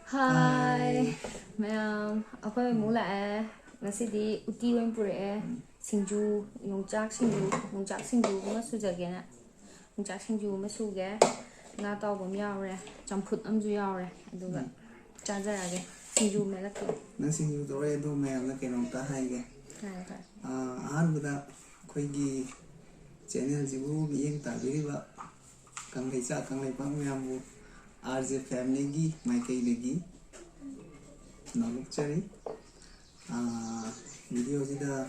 Hi, ma'am. Ako'y mula ngasi uti ko yung pure singju yongchak singju ma sujage na yongchak singju ma suge nga taw bam yaure champut amju yaure aduga chajarage singju melak na singju dore do ma'am na kenom ta haige ahanbada khoigi channel jibu yeng ta biriba kanglei cha kanglei pang ma'am bu RJ family gi maikai legi nalukchari video jida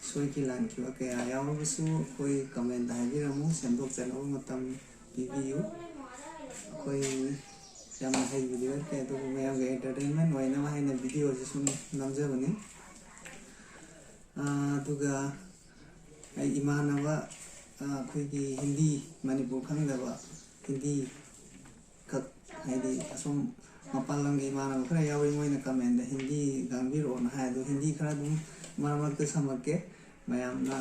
soi ki lan ki wa kaya yaw su koi comment hai bi ramu sendok channel matam review koi yam hai video ke to me ga entertainment wai na hai na video ji sun namja bani tuga ai imana wa koi ki hindi manipur khang da ba hindi हाइदी Assam मपाल लंगे माना खरा यावई Moina comment Hindi गांबीर own हाय दो हिंदी खरा दुम मारमक ते समके मयाम ना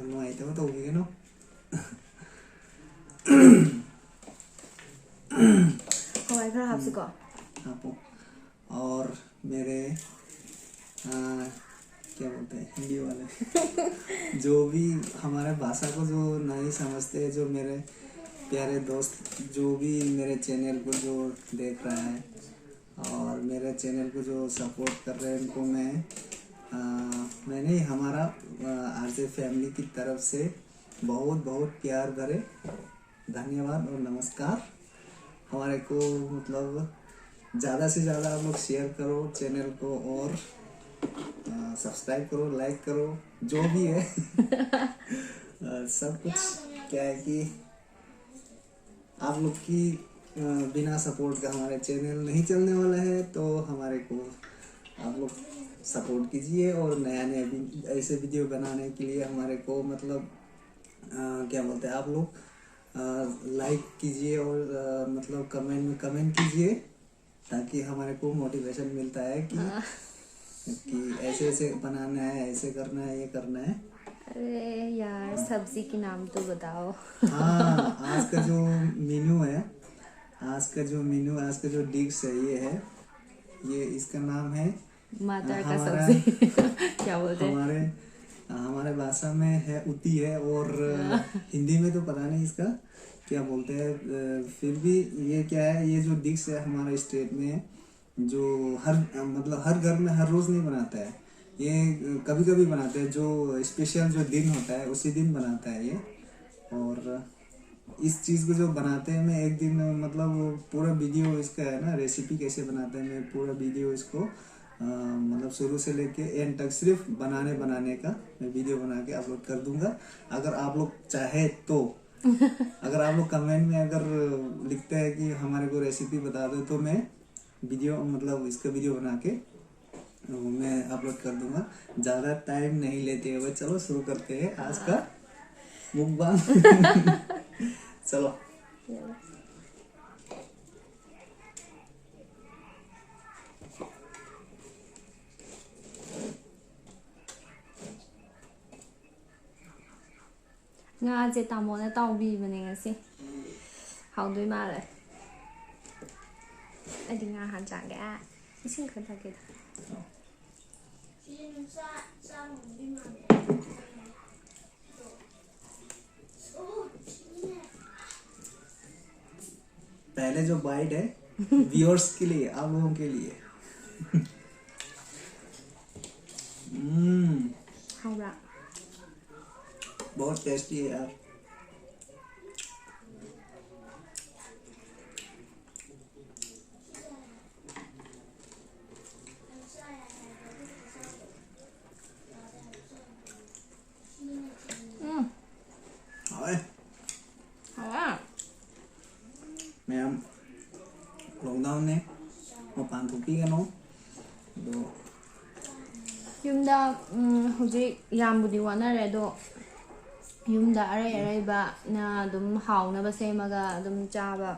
नोइते तो बिगेनो हवाई खरा हाफ सिको हापो और मेरे क्या बोलते हैं हिंदी वाले जो भी हमारे भाषा को जो नहीं समझते जो मेरे प्यारे दोस्त जो भी मेरे चैनल को जो देख रहा है और मेरे चैनल को जो सपोर्ट कर रहे हैं उनको मैंने हमारा आरजे फैमिली की तरफ से बहुत बहुत प्यार भरे धन्यवाद और नमस्कार। हमारे को मतलब ज़्यादा से ज़्यादा आप लोग शेयर करो चैनल को और सब्सक्राइब करो, लाइक करो, जो भी है सब कुछ क्या है कि आप लोग की बिना सपोर्ट का हमारे चैनल नहीं चलने वाला है, तो हमारे को आप लोग सपोर्ट कीजिए और नया नया ऐसे वीडियो बनाने के लिए हमारे को मतलब क्या बोलते हैं आप लोग लाइक कीजिए और मतलब कमेंट में कमेंट कीजिए ताकि हमारे को मोटिवेशन मिलता है कि ऐसे ऐसे बनाना है, ऐसे करना है, ये करना है। अरे यार सब्जी की नाम तो बताओ। हाँ, आज का जो मेन्यू है, आज का जो डिश है ये इसका नाम है मटर का सब्जी क्या बोलते हैं हमारे भाषा में है उती है और हिंदी में तो पता नहीं इसका क्या बोलते हैं। फिर भी ये क्या है, ये जो डिश है हमारे स्टेट में जो हर घर में हर रोज नहीं बनाता है, ये कभी कभी बनाते हैं, जो स्पेशल जो दिन होता है उसी दिन बनाता है ये। और इस चीज़ को जो बनाते हैं मैं एक दिन मतलब पूरा वीडियो इसका है ना, रेसिपी कैसे बनाते हैं मैं पूरा वीडियो इसको मतलब शुरू से लेके एंड तक सिर्फ बनाने का मैं वीडियो बना के अपलोड कर दूंगा। अगर आप लोग चाहे तो अगर आप लोग कमेंट में अगर लिखते हैं कि हमारे को रेसिपी बता दो तो मैं वीडियो मतलब इसका वीडियो बना के मैं अपलोड कर दूंगा। ज़्यादा टाइम नहीं लेते हुए चलो शुरू करते हैं आज का मुकबांग। चलो ngaje tamone tawbibane ngasi hawdoi male adi nga han jaga isin khata ke पहले जो बाइट है व्यूअर्स के लिए, आप लोगों के लिए। Hao बहुत टेस्टी है यार। मैम लॉकडाउन ने मपान थोपीगनो दो Yumda hujik yambudi wanare do yumda arayba na dum hauna ba semaga dum chaba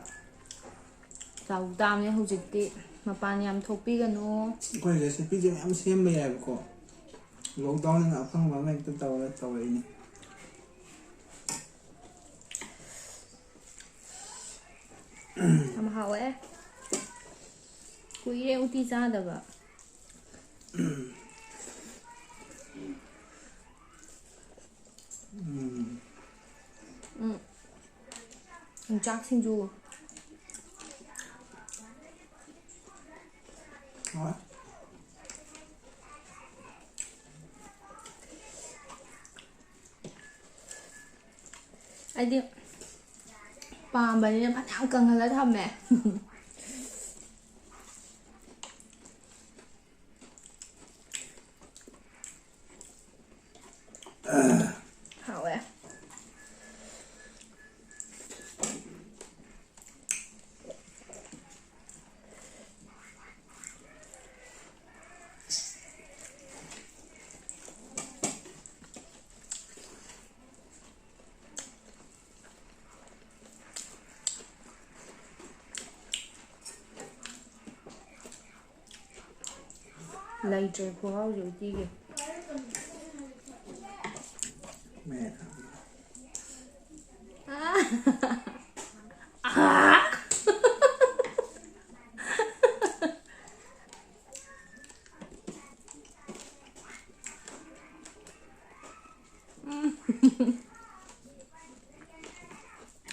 chau damne hujikti mapan yam thopigano कोई रेसिपी जो हम सेम में है को लॉकडाउन में अपन वाला एक तो तवा नहीं हम hawe kuire uti chada ba Jack Sinju. I did. Palm, but I'm not going to let him. How are later for how you dig it?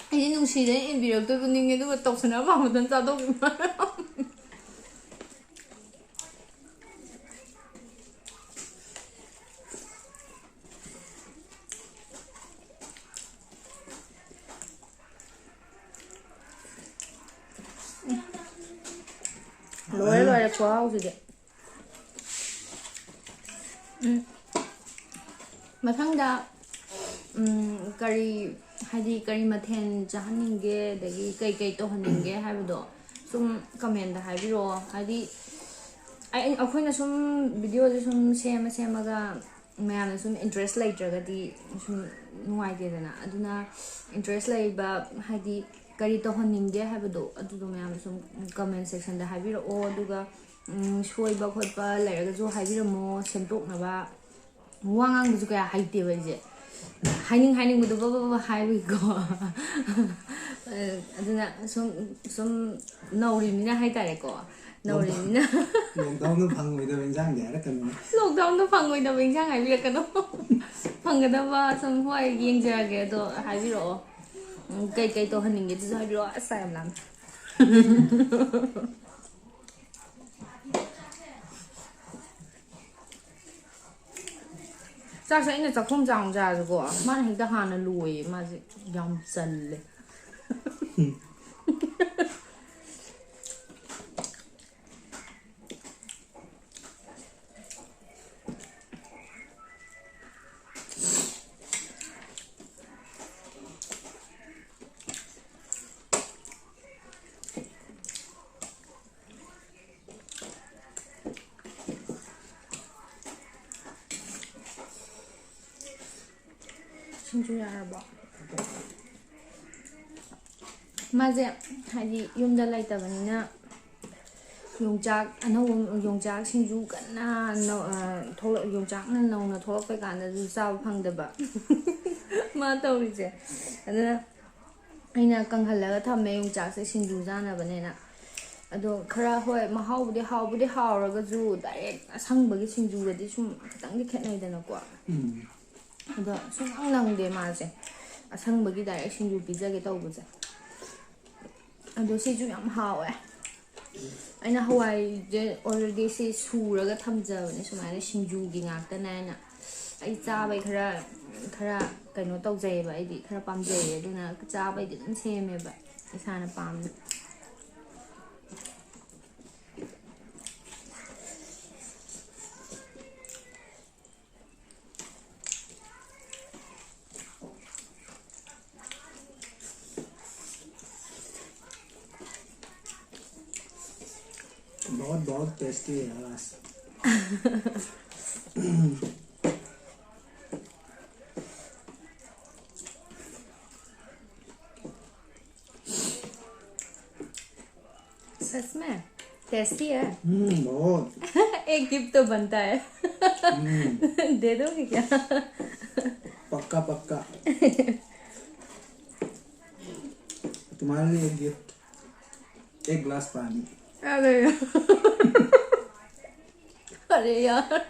Ini nungsi deh, ini biar tuh kuning itu betok sana apa, dan satu gimana? Loe kuah juga. Mathangda kari hadi kari mathen jahaninge dagi kai to haninge haibdo sum comment da haibiro hadi ai akhoi sum video je sum semaga mayam sum interest laitragadi sum nuai de dana aduna interest laiba hadi kari to haninge haibdo adudo mayam sum comment section da haibiro o aduga soiba khotpa lairaga jo haibiro mo semtok na ba wangang bu kaya haite ba je hiding with the bubble high we go. Some no rimina high go. No rimina. Lockdown the pang with the Winjang there. Lockdown the pang with the Winjang, I reckon. Pangadava, some white yin jagged or hydro. Gay to hunting it is hydro asylum. Chắc sẽ là không dòng ra rồi của mắt hình ta hàn là lùi mà dòng dần lên. 신주야 알아봐. 맞아. 하디 용자 라이다 보니나 용작 안하고 용작 신주 끝나 너 용작은 너나 돌아갈 간데 싸우 방대봐. 맞다 우리제. 아나 아이나 강할라가 탐매 용작세 신주잖아 보내나. 아도 khara hoi mahawdi hawraga ju direct asangbagi sinjugadi sum khitangdi khetnaidana ko ado sum anglangde ma je asangbagi direct sinju pizza ge tawbuje ꯑꯗꯣ ꯁꯤꯁꯨ ꯌꯥꯝ ꯍꯥꯎꯋꯦ ꯑꯩꯅ ꯍꯋꯥꯏꯁꯦ already ꯁꯤ ꯁꯨꯔꯒ ꯊꯝꯖꯕꯅꯦ ꯁꯨꯃꯥꯏꯅ ꯁꯤꯡꯖꯨꯒꯤ ꯉꯥꯛꯇꯅꯦ ꯑꯩꯅ ꯑꯩ ꯆꯥꯕꯩ ꯈꯔ ꯀꯩꯅꯣ ꯇꯧꯖꯩꯌꯦꯕ ꯑꯩꯗꯤ ꯈꯔ ꯄꯥꯝꯖꯩꯌꯦ ꯑꯗꯨꯅ ꯆꯥꯕꯩꯗꯤ ꯑꯗꯨꯝ ꯁꯦꯝꯃꯦꯕ ꯏꯁꯥꯅ ꯄꯥꯝꯅ बहुत बहुत टेस्टी है यार सच में टेस्टी है बहुत एक गिफ्ट तो बनता है दे दोगे क्या पक्का पक्का तुम्हारे लिए एक गिफ्ट एक ग्लास पानी अरे अरे यार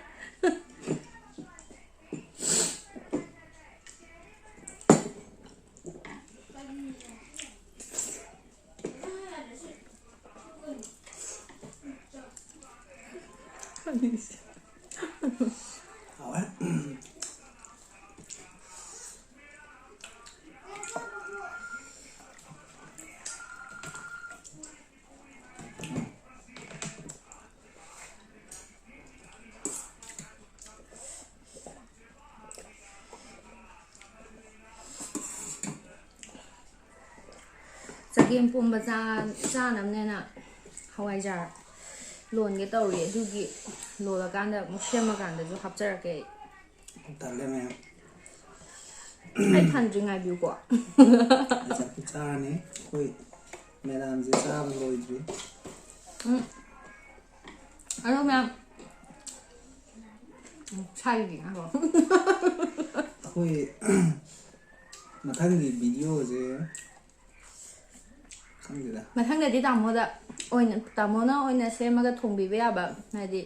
चगेम पुंब चानमनेना हवाईजार लोनगे तौरी अदुगी लोलकांदा अमुक सेमकांदाजु हापचरके तल्ले में आई थांद्रिङाइ बिउको ऐसा कुछ चाने कोई मैडम जी साहब लोइद्री अरो मैम 차이기 하고 कोई मथंगी वीडियो जे खंगेदा मथंगदि तामोना ओइना सेमगा थोंबिबे याबा हादि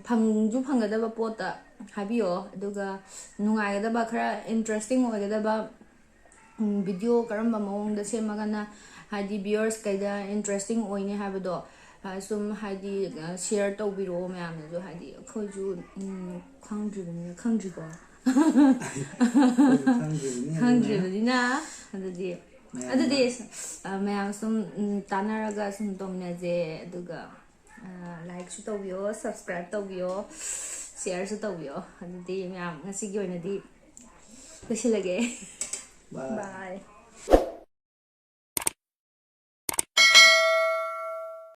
फंजु फंगदबा पोता हाबियो अदुगा नुंगाइगदबा खरा इंटरेस्टिंग ओइगदबा वीडियो करम्बा मओंगदा सेमगाना हादि व्यूअर्स कैदा इंटरेस्टिंग ओइने हाबदो सुम हादि शेयर तौबिरो मयामनजु हादि अखोजु खंद्रिको खंद्रिबनिना अदुदि मैम सुम तानारगा सुम तोमनेजे अदुगा लाइक सु तौबियो सब्सक्राइब तौबियो शेयर सु तौबियो अदुदि ma'am ngasi gi oinadi kusilage bye